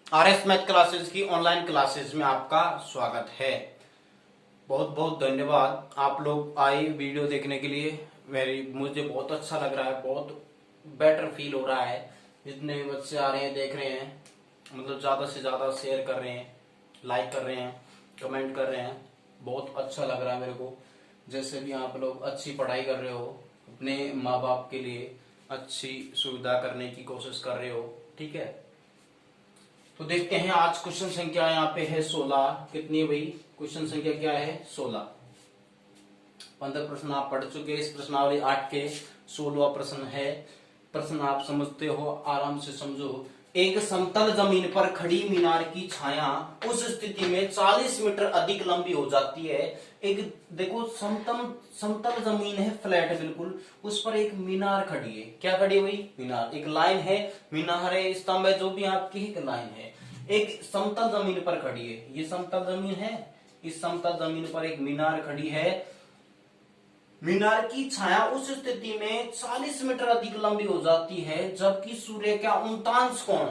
RS math classes की online classes में आपका स्वागत है। बहुत बहुत धन्यवाद आप लोग आए वीडियो देखने के लिए। मुझे बहुत अच्छा लग रहा है, बहुत बेटर फील हो रहा है। जितने भी बच्चे आ रहे हैं, देख रहे हैं, मतलब ज्यादा से ज्यादा शेयर कर रहे हैं, लाइक कर रहे हैं, कमेंट कर रहे हैं। बहुत अच्छा लग रहा है मेरे को। जैसे भी आप लोग अच्छी पढ़ाई कर रहे हो, अपने माँ बाप के लिए अच्छी सुविधा करने की कोशिश कर रहे हो, ठीक है। तो देखते हैं आज क्वेश्चन संख्या यहाँ पे है 16। कितनी है भाई? क्वेश्चन संख्या क्या है? 16। 15 प्रश्न आप पढ़ चुके हैं। इस प्रश्नावली 8 के 16वां प्रश्न है। प्रश्न आप समझते हो, आराम से समझो। एक समतल जमीन पर खड़ी मीनार की छाया उस स्थिति में 40 मीटर अधिक लंबी हो जाती है। एक देखो, समतल समतल जमीन है, फ्लैट बिल्कुल, उस पर एक मीनार खड़ी है। क्या खड़ी है भाई? मीनार। एक लाइन है, मीनार है, स्तंभ है, जो भी आपकी एक लाइन है, एक समतल जमीन पर खड़ी है। ये समतल जमीन है, इस समतल जमीन पर एक मीनार खड़ी है। मीनार की छाया उस स्थिति में 40 मीटर अधिक लंबी हो जाती है जबकि सूर्य का उन्तांश कोण,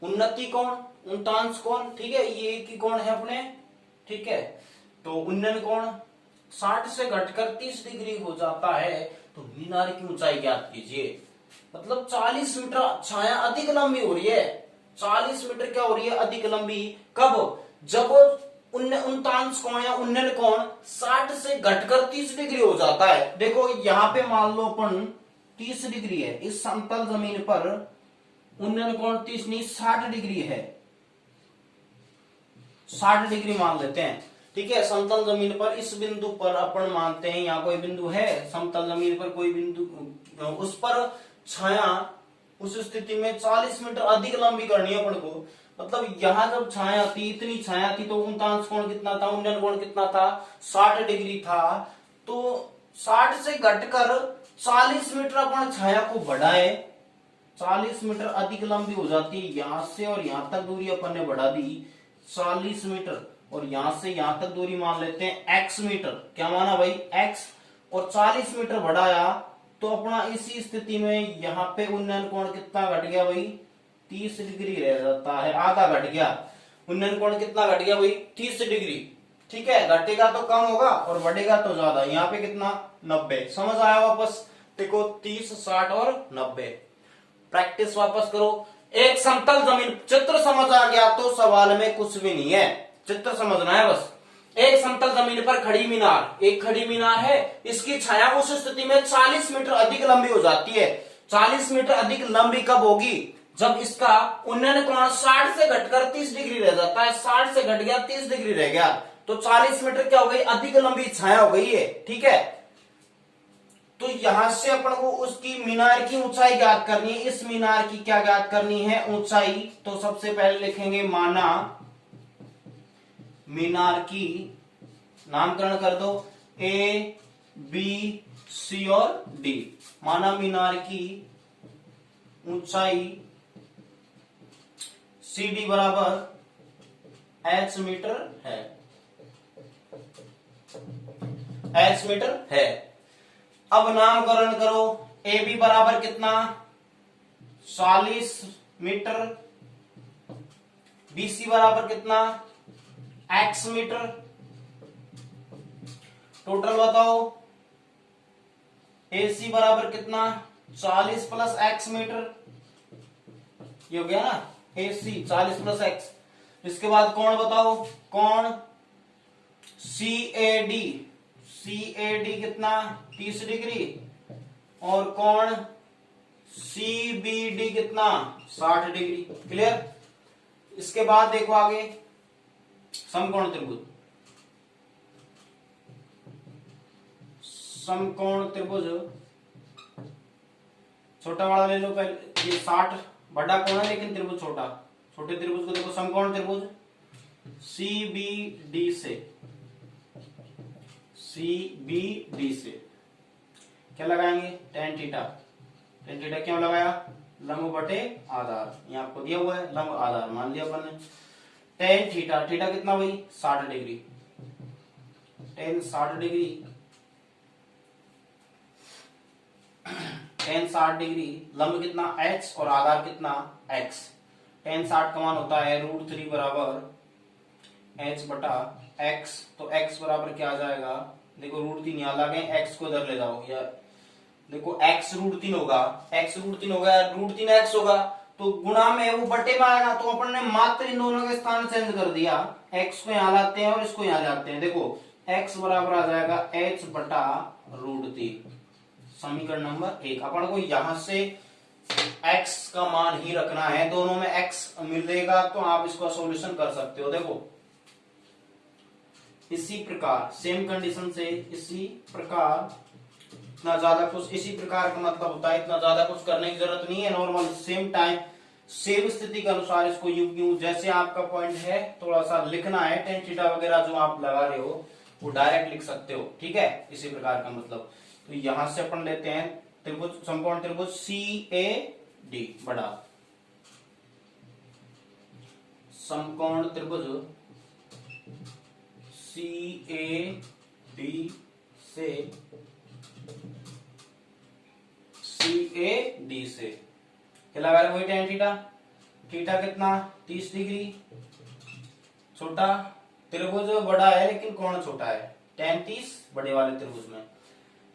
उन्नति कोण, उन्तांश कोण, ठीक है, ये की कोण है अपने, ठीक है। तो उन्नयन कोण 60 से घटकर 30 डिग्री हो जाता है। तो मीनार की ऊंचाई ज्ञात कीजिए। मतलब 40 मीटर छाया अधिक लंबी हो रही है। 40 मीटर क्या हो रही है? अधिक लंबी। कब? जब उन्तांश कोण या उन्नयन कोण 60 से घटकर 30 डिग्री हो जाता है। देखो यहां पे मान लो अपन 30 डिग्री है, इस समतल जमीन पर उन्नयन कोण 30 नहीं 60 डिग्री है। 60 डिग्री मान लेते हैं, ठीक है। समतल जमीन पर इस बिंदु पर अपन मानते हैं यहाँ कोई बिंदु है, समतल जमीन पर कोई बिंदु, उस पर छाया उस स्थिति में 40 मीटर अधिक लंबी करनी है अपन को। मतलब यहां जब छाया थी, इतनी छाया थी, तो उन्तांश कोण कितना था, उन्नयन कोण कितना था? 60 डिग्री था। तो 60 से घटकर 40 मीटर अपन छाया को बढ़ाए, 40 मीटर अधिक लंबी हो जाती है। यहां से और यहां तक दूरी अपन ने बढ़ा दी 40 मीटर, और यहां से यहां तक दूरी मान लेते हैं x मीटर। क्या माना भाई? x। और 40 मीटर बढ़ाया तो अपना इसी स्थिति में यहाँ पे उन्नयन कोण कितना घट गया भाई? 30 डिग्री रह जाता है, आधा घट गया। उन्नयन कोण कितना घट गया भाई? 30 डिग्री, ठीक है। घटेगा तो कम होगा और बढ़ेगा तो ज्यादा। यहाँ पे कितना? 90। समझ आया? वापस देखो, 30, 60 और 90। प्रैक्टिस वापस करो। एक समतल जमीन, चित्र समझ आ गया तो सवाल में कुछ भी नहीं है, चित्र समझना है बस। एक समतल जमीन पर खड़ी मीनार, एक खड़ी मीनार है, इसकी छाया उस स्थिति में 40 मीटर अधिक लंबी हो जाती है। 40 मीटर अधिक लंबी कब होगी? जब इसका उन्नयन कोण 60 से घटकर 30 डिग्री रह जाता है। 60 से घट गया, 30 डिग्री रह गया, तो 40 मीटर क्या हो गई? अधिक लंबी छाया हो गई है, ठीक है। तो यहां से अपन को उसकी मीनार की ऊंचाई ज्ञात करनी है। इस मीनार की क्या ज्ञात करनी है? ऊंचाई। तो सबसे पहले लिखेंगे माना मीनार की, नामकरण कर दो ए, बी, सी और डी। माना मीनार की ऊंचाई सी डी बराबर एच मीटर है, एच मीटर है। अब नामकरण करो, ए बी बराबर कितना? 40 मीटर। बी सी बराबर कितना? x metre. टोटल बताओ, ए सी बराबर कितना? 40 प्लस x मीटर। ये हो गया ना, ए सी 40 प्लस x। इसके बाद कोण बताओ, कोण सी A D, C A D कितना? 30 डिग्री। और कोण सी बी डी कितना? 60 डिग्री। क्लियर? इसके बाद देखो आगे, समकोण त्रिभुज, समकोण त्रिभुज छोटा वाला ले लो पहले। ये 60 बड़ा कोण है लेकिन त्रिभुज छोटा, छोटे त्रिभुज को देखो, समकोण त्रिभुज सी बी डी से, सी बी डी से क्या लगाएंगे? Tan theta. टेन थीटा क्यों लगाया? लंब बटे आधार, ये आपको दिया हुआ है, लंब आधार मान लिया अपन ने। टेन थीटा, थीटा कितना भाई? 60 degree. Ten 60 degree, ten 60 degree, लंब कितना? h और आधार कितना? x। tan 60 का मान होता है √3 बराबर h बटा x। तो x बराबर क्या आ जाएगा, देखो √3 यहाँ लगे, x को इधर ले जाओ, या देखो x √3 होगा, x √3 होगा, √3x होगा, तो गुणा में वो बटे में आएगा। तो अपन ने मात्र इन दोनों के स्थान चेंज कर दिया, x को यहाँ लाते हैं और इसको यहाँ लाते हैं। देखो x बराबर आ जाएगा h बटा √3, समीकरण नंबर 1। अपन को यहां से x का मान ही रखना है, दोनों में x मिलेगा तो आप इसका सॉल्यूशन कर सकते हो। देखो इसी प्रकार सेम कंडीशन से इसी प्रकार इतना ज्यादा कुछ, इसी प्रकार का मतलब होता है इतना ज्यादा कुछ करने की जरूरत नहीं है, नॉर्मल सेम टाइम सेम स्थिति के अनुसार इसको यूं क्यों, जैसे आपका पॉइंट है थोड़ा सा लिखना है, टेन थीटा वगैरह जो आप लगा रहे हो वो डायरेक्ट लिख सकते हो, ठीक है, इसी प्रकार का मतलब। तो यहां से अपन लेते हैं त्रिभुज, समकोण त्रिभुज CAD बड़ा समकोण त्रिभुज CAD से क्या लगा रहे, वही tan थीटा, थीटा कितना 30 डिग्री, छोटा त्रिभुज बड़ा है लेकिन कोण छोटा है, tan 30 बड़े वाले त्रिभुज में।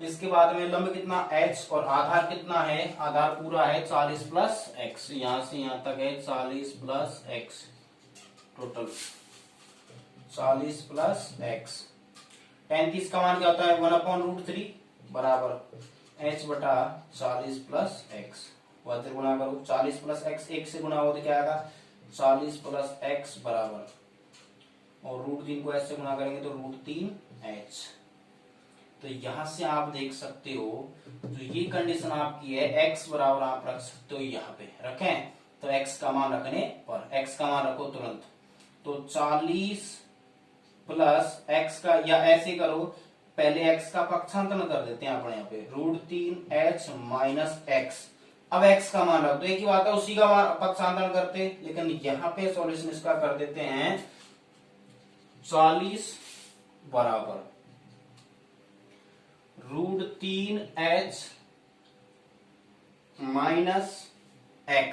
इसके बाद में लंब कितना h और आधार कितना है, आधार पूरा है 40 प्लस x, यहां से यहां तक है 40 plus x, total 40 plus x। tan 30 का मान क्या होता है 1/√3 बराबर h बटा 40 प्लस x, वह गुणा करो 40 प्लस x, 1 से गुणा हो तो क्या आएगा 40 प्लस x बराबर, और √3 को s से गुणा करेंगे तो √3h। तो यहां से आप देख सकते हो जो ये कंडीशन आपकी है, x बराबर आप रख सकते हो, यहाँ पे रखें तो x का मान रखने पर, x का मान रखो तुरंत, तो 40 प्लस x का, या ऐसे करो पहले x का पक्षांतरण कर देते हैं अपने यहाँ पे, √3h माइनस x। अब x का मान रख दो, एक ही बात है, उसी का पक्षांतरण करते, लेकिन यहाँ पे सॉल्यूशन इसका कर देते हैं 40 बराबर √3h माइनस x,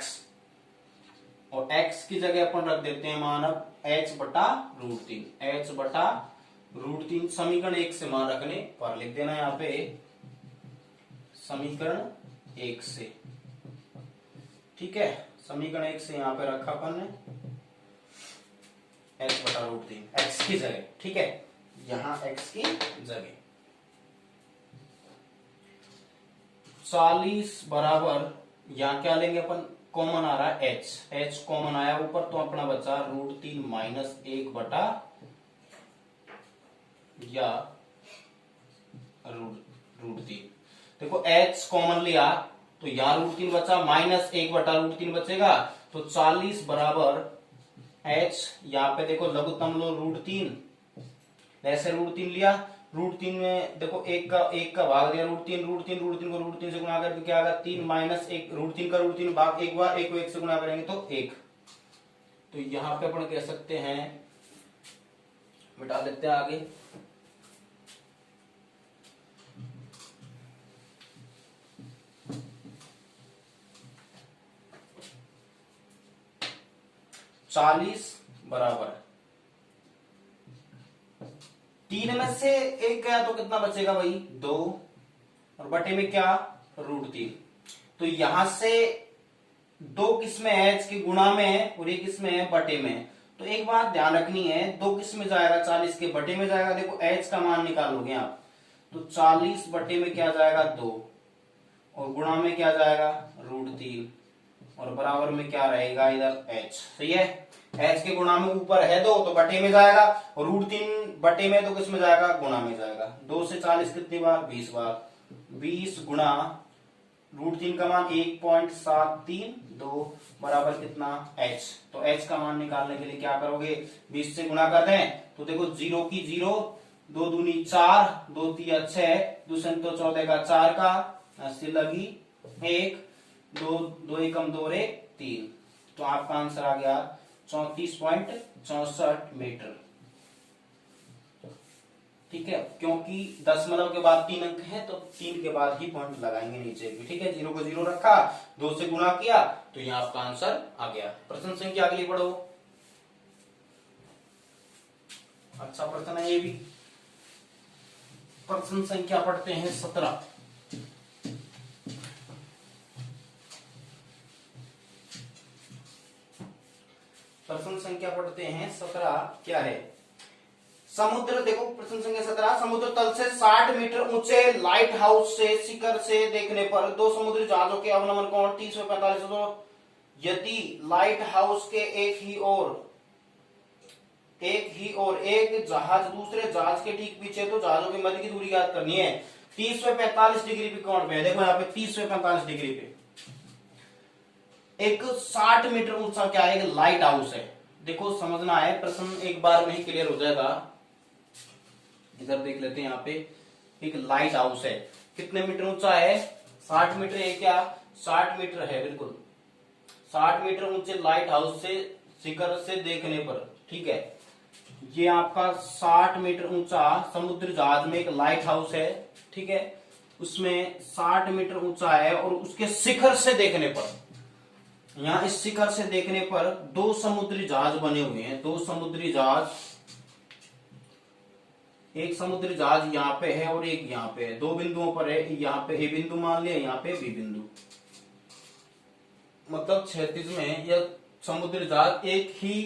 और x की जगह अपन रख देते हैं मान अब h बटा √3, h बटा √3 समीकरण 1 से मान रखने पर लिख देना यहाँ पे समीकरण 1 से, ठीक है, समीकरण 1 से यहाँ पे रखा अपन ने h बटा √3 x की जगह, ठीक है, यहां x की जगह 40 बराबर, यहां क्या लेंगे अपन, कॉमन आ रहा है h कॉमन आया ऊपर, तो अपना बचा √3 माइनस 1 बटा या √3। देखो h कॉमन लिया तो यहाँ √3 बचा, माइनस 1 बटा √3 बचेगा, तो 40 बराबर h, यहाँ पे देखो लघुत्तम लो √3, ऐसे √3 लिया, √3 में देखो एक का भाग दिया, √3 को √3 से गुणा करके क्या आएगा 3 माइनस 1, √3 का √3 भाग एक बार, 1 को 1 से गुणा करेंगे तो 1। तो यहाँ पे अपन कह सकते हैं, मिटा देते हैं आगे, चालीस बराबर 3 में से 1 गया तो कितना बचेगा भाई 2, और बटे में क्या √3। तो यहां से 2 किस्में है h की गुणा में है और 1 किस्में है बटे में। तो एक बात ध्यान रखनी है, 2 किस्में जाएगा 40 के बटे में जाएगा, देखो h का मान निकालोगे आप, तो 40 बटे में क्या जाएगा 2, और गुणा में क्या जाएगा √3, और बराबर में क्या रहेगा इधर h, सही है। h के गुणा में ऊपर है 2 तो बटे में जाएगा, और √3 बटे में तो किस में जाएगा गुणा में जाएगा। 2 से 40 कितनी बार 20 बार, 20 गुणा √3 का मान 1.732 बराबर कितना h। तो h का मान निकालने के लिए क्या करोगे 20 से गुणा कर दें, तो देखो 0 की 0, 2 दूनी 4, 2 तिया 6, 2 तो 14 का 4 का 80 लगी 1, 2 एकम 2 रे 3, तो आपका आंसर आ गया 34.64 मीटर। ठीक है, क्योंकि दशमलव के बाद 3 अंक है तो 3 के बाद ही पॉइंट लगाएंगे नीचे भी। ठीक है, 0 को 0 रखा, 2 से गुणा किया तो यहाँ आपका आंसर आ गया। प्रश्न संख्या अगली पढ़ो। अच्छा प्रश्न है ये भी। प्रश्न संख्या पढ़ते हैं 17। प्रश्न संख्या पढ़ते हैं 17। क्या है? समुद्र, देखो प्रश्न संख्या 17, समुद्र तल से 60 मीटर ऊंचे लाइट हाउस से शिखर से देखने पर दो समुद्री जहाजों के अवनमन कोण 30 व 45 तो यदि लाइट हाउस के एक ही और एक जहाज दूसरे जहाज के ठीक पीछे, तो जहाजों के मध्य की दूरी ज्ञात करनी है। 30 व 45 डिग्री पे कोण पे है, देखो यहाँ पे 30 व 45 डिग्री पे एक 60 मीटर ऊंचा क्या है, एक लाइट हाउस है। देखो समझना है, प्रश्न एक बार में ही क्लियर हो जाएगा। इधर देख लेते हैं, यहाँ पे एक लाइट हाउस है, कितने मीटर ऊंचा है? 60 मीटर है क्या? 60 मीटर है, बिल्कुल 60 मीटर ऊंचे लाइट हाउस से शिखर से देखने पर। ठीक है, ये आपका 60 मीटर ऊंचा समुद्री जहाज में एक लाइट हाउस है। ठीक है, उसमें 60 मीटर ऊंचा है और उसके शिखर से देखने पर, यहां इस शिखर से देखने पर दो समुद्री जहाज बने हुए हैं। दो समुद्री जहाज, एक समुद्री जहाज यहाँ पे है और एक यहाँ पे है, दो बिंदुओं पर है। यहाँ पे ए बिंदु मान लिया, यहाँ पे बी बिंदु, मतलब क्षैतिज में यह समुद्री जहाज एक ही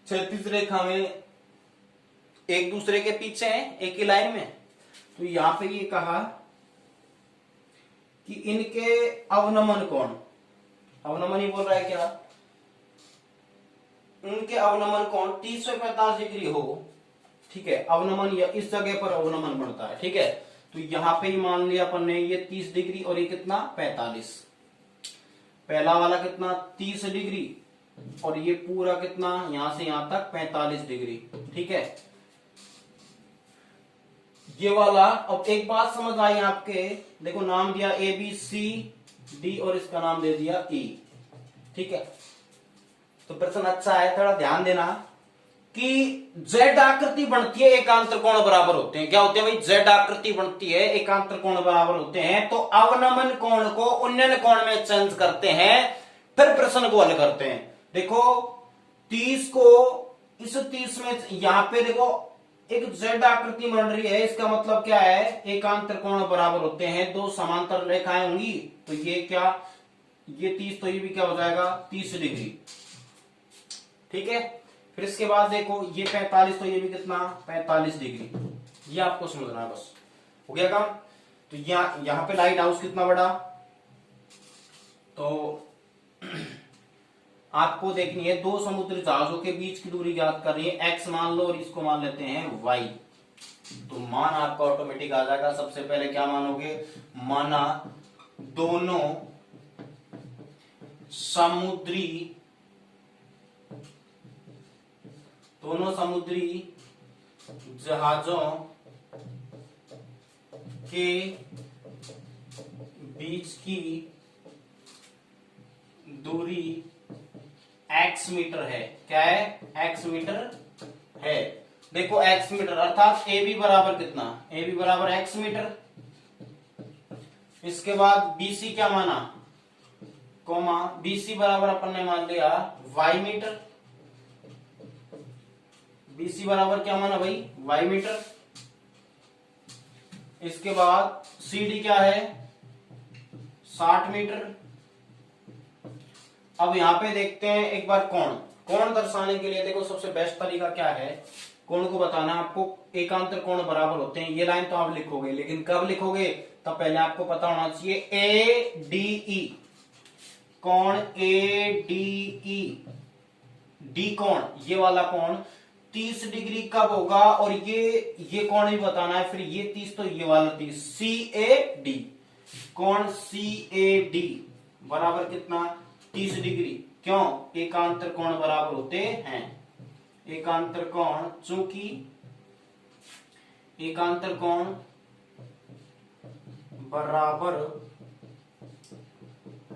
क्षैतिज रेखा में एक दूसरे के पीछे है, एक ही लाइन में। तो यहाँ पे ये कहा कि इनके अवनमन कोण, अवनमन ही बोल रहा है क्या, उनके अवनमन कोण 30 से 45 डिग्री हो। ठीक है, अवनमन इस जगह पर अवनमन बनता है। ठीक है, तो यहां पे ही मान लिया अपन ने, ये 30 डिग्री और ये कितना 45। पहला वाला कितना 30 डिग्री और ये पूरा कितना यहां से यहां तक 45 डिग्री। ठीक है, ये वाला। अब एक बात समझ आई आपके, देखो नाम दिया ए बी सी डी और इसका नाम दे दिया ई। ठीक है, तो प्रश्न अच्छा है, थोड़ा ध्यान देना कि जेड आकृति बनती है, एकांतर कोण बराबर होते हैं। क्या होते हैं भाई? जेड आकृति बनती है, एकांतर कोण बराबर होते हैं। तो अवनमन कोण को उन्नयन कोण में चेंज करते हैं, फिर प्रश्न को हल करते हैं। देखो 30 को इस 30 में यहां पे देखो एक जेड आकृति बन रही है, इसका मतलब क्या है? एकांतर कोण बराबर होते हैं, दो समांतर रेखाएं होंगी। तो ये क्या, ये 30 तो ये भी क्या हो जाएगा 30 डिग्री। ठीक है, फिर इसके बाद देखो ये 45 तो ये भी कितना 45 डिग्री। ये आपको समझना है, बस हो गया काम। तो यहां पे लाइट हाउस कितना बड़ा, तो आपको देखनी है दो समुद्री जहाजों के बीच की दूरी ज्ञात करनी है। एक्स मान लो और इसको मान लेते हैं वाई, तो मान आपका ऑटोमेटिक आ जाएगा। सबसे पहले क्या मानोगे? माना दोनों समुद्री जहाजों के बीच की दूरी x मीटर है। क्या है? x मीटर है। देखो x मीटर अर्थात ए बी बराबर कितना, ए बी बराबर x मीटर। इसके बाद BC क्या माना, कोमा BC बराबर अपन ने मान लिया y मीटर। BC बराबर क्या माना भाई? y metre. इसके बाद CD क्या है? 60 मीटर। अब यहां पे देखते हैं एक बार कोण दर्शाने के लिए। देखो सबसे बेस्ट तरीका क्या है, कोण को बताना। आपको एकांतर कोण बराबर होते हैं, ये लाइन तो आप लिखोगे, लेकिन कब लिखोगे? तब पहले आपको पता होना चाहिए ADE, कोण ADE, डी कोण, ये वाला कोण 30 डिग्री कब होगा, और ये कोण भी बताना है। फिर ये 30 तो ये वाला 30, CAD, कोण CAD बराबर कितना 30 डिग्री। क्यों? एकांतर कोण बराबर होते हैं। एकांतर कोण, चूंकि एकांतर कोण बराबर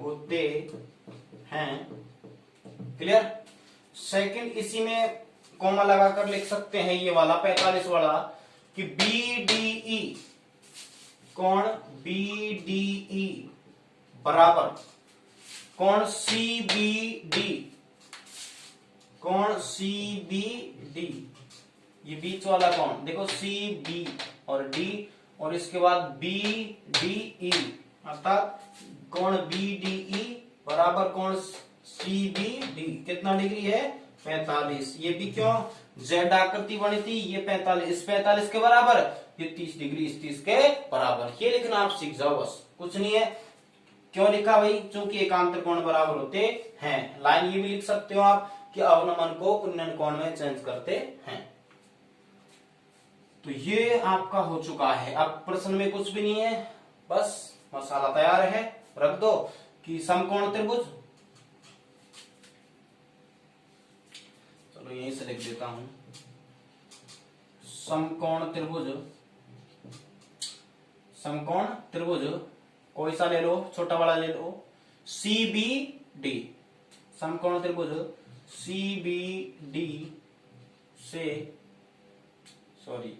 होते हैं। क्लियर? सेकंड, इसी में कॉमा लगाकर लिख सकते हैं ये वाला 45 वाला, कि BDE कोण BDE बराबर कोण CBD, कोण CBD, ये बीच वाला कोण देखो CB और D, और इसके बाद BDE अर्थात कोण BDE बराबर कोण CBD कितना डिग्री है 45। ये भी क्यों, जेड आकृति बनी थी, ये 45 इस 45 के बराबर, ये 30 डिग्री इस 30 के बराबर। ये लिखना आप सीख जाओ, बस कुछ नहीं है। क्यों लिखा भाई, क्योंकि एकांतर कोण बराबर होते हैं। लाइन ये भी लिख सकते हो आप कि अवनमन को उन्नयन कोण में चेंज करते हैं। तो ये आपका हो चुका है। अब प्रश्न में कुछ भी नहीं है, बस मसाला तैयार है, रख दो कि समकोण त्रिभुज, चलो यहीं से लिख देता हूं, समकोण त्रिभुज, समकोण त्रिभुज कोई सा ले लो, छोटा वाला ले लो, CBD, समकोण त्रिभुज CBD से, सॉरी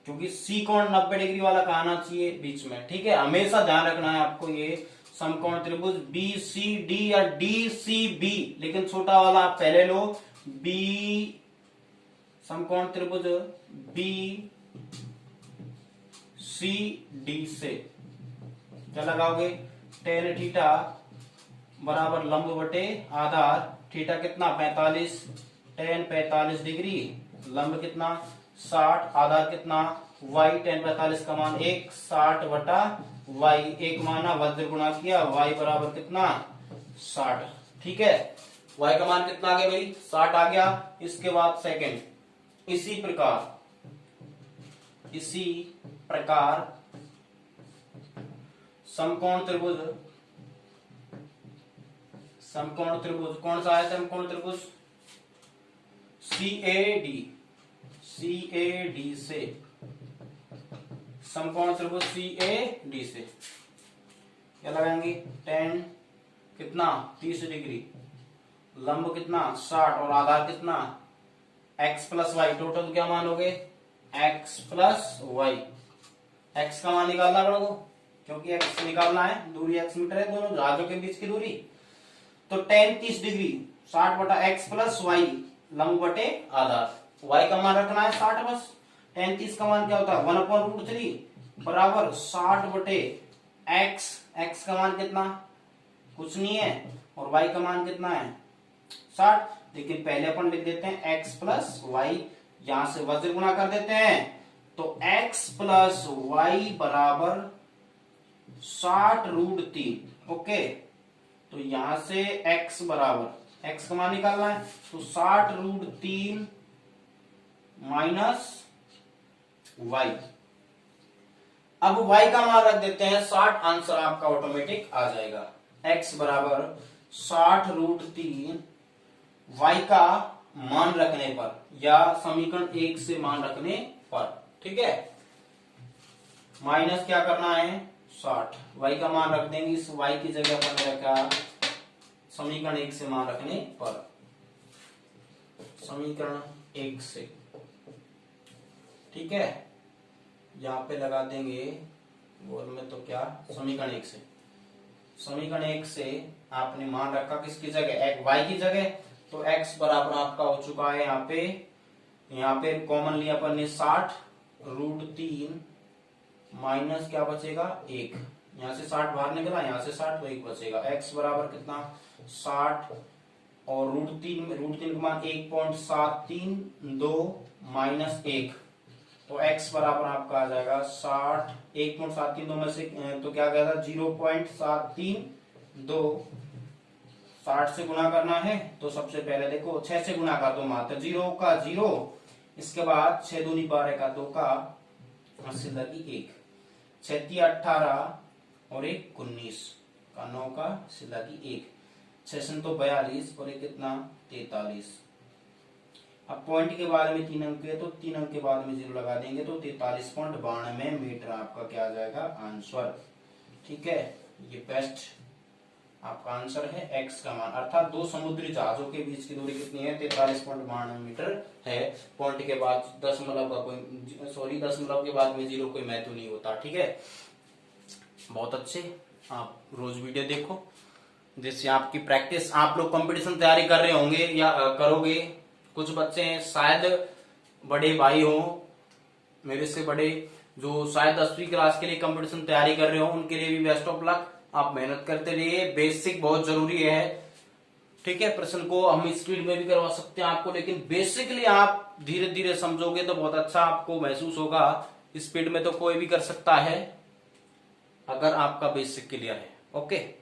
क्योंकि C कोण 90 डिग्री वाला का आना चाहिए बीच में, ठीक है, हमेशा ध्यान रखना है आपको। ये समकोण त्रिभुज BCD या DCB, लेकिन छोटा वाला आप पहले लो, B, समकोण त्रिभुज BCD से क्या लगाओगे, tan थीटा बराबर लंब बटे आधार, थीटा कितना 45, tan 45 डिग्री, लंब कितना 60, आधार कितना y, tan 45 का मान 1, 60 बटा y, एक माना वज्र गुणा किया, y बराबर कितना 60, ठीक है, y का मान कितना आ गया भाई 60 आ गया। इसके बाद सेकंड, इसी प्रकार समकोण त्रिभुज, समकोण त्रिभुज कौन सा है, समकोण त्रिभुज CAD से, समकोण त्रिभुज CAD से क्या लगाएंगे, tan कितना 30 डिग्री, लंब कितना 60 और आधार कितना x प्लस वाई, टोटल क्या मान हो गए x प्लस वाई। x का मान निकालना पड़ेगा क्योंकि x निकालना है, दूरी x मीटर है दोनों जहाजों के बीच की दूरी। तो tan 30 डिग्री 60 बटा x प्लस वाई, लंब बटे आधार, y का मान रखना है 60 बस। tan 30 का मान क्या होता है 1/√3 बराबर 60 बटे x का मान कितना कुछ नहीं है, और y का मान कितना है 60, लेकिन पहले अपन लिख देते हैं x प्लस वाई, यहां से वज्र गुणा कर देते हैं, तो x प्लस वाई बराबर 60√3, ओके। तो यहां से x बराबर, x का मान निकालना है, तो 60√3 माइनस y, अब y का मान रख देते हैं 60, आंसर आपका ऑटोमेटिक आ जाएगा। x बराबर 60√3, y का मान रखने पर या समीकरण 1 से मान रखने पर, ठीक है, माइनस क्या करना है 60, y का मान रख देंगे, इस y की जगह पर रखा समीकरण 1 से मान रखने पर, समीकरण 1 से, ठीक है, यहां पे लगा देंगे गोल में, तो क्या समीकरण 1 से, समीकरण 1 से आपने मान रखा किसकी जगह y की जगह, तो x बराबर आपका हो चुका है यहाँ पे कॉमन लिया अपन ने 60√3 माइनस क्या बचेगा 1, यहाँ से 60 बाहर निकला, यहाँ से 60 तो 1 बचेगा, x बराबर कितना 60 और √3 का मान 1.732 माइनस 1, तो x बराबर आपका आ जाएगा 60, 1.732 में से तो क्या गया था 0.732, 60 से गुणा करना है, तो सबसे पहले देखो 6 से गुणा कर दो, मात्र 0 का 0, इसके बाद 6 दूनी 12 का 2 का 80 लगी 1, 6 18 और 1 19 का 9 का 80 लगी 1, 6 तो 42 और 1 कितना 43। अब पॉइंट के बाद में 3 अंक है, तो 3 अंक के बाद में 0 लगा देंगे, तो 43.92 मीटर आपका क्या आ जाएगा आंसर, ठीक है। ये बेस्ट आपका आंसर है एक्स का मान, अर्थात दो समुद्री जहाजों के बीच की दूरी कितनी है, 43.92 मीटर है। पॉइंट के बाद दशमलव का कोई, सॉरी, दशमलव के बाद में जीरो कोई महत्व नहीं होता, ठीक है। बहुत अच्छे, आप रोज वीडियो देखो, जिससे आपकी प्रैक्टिस, आप लोग कंपटीशन तैयारी कर रहे होंगे या करोगे। कुछ बच्चे हैं शायद बड़े भाई हो मेरे से बड़े, जो शायद 10वीं क्लास के लिए कंपटीशन तैयारी कर रहे हो, उनके लिए भी बेस्ट ऑफ लक। आप मेहनत करते रहिए, बेसिक बहुत जरूरी है, ठीक है। प्रश्न को हम स्पीड में भी करवा सकते हैं आपको, लेकिन बेसिकली आप धीरे धीरे समझोगे तो बहुत अच्छा आपको महसूस होगा। स्पीड में तो कोई भी कर सकता है अगर आपका बेसिक क्लियर है। ओके।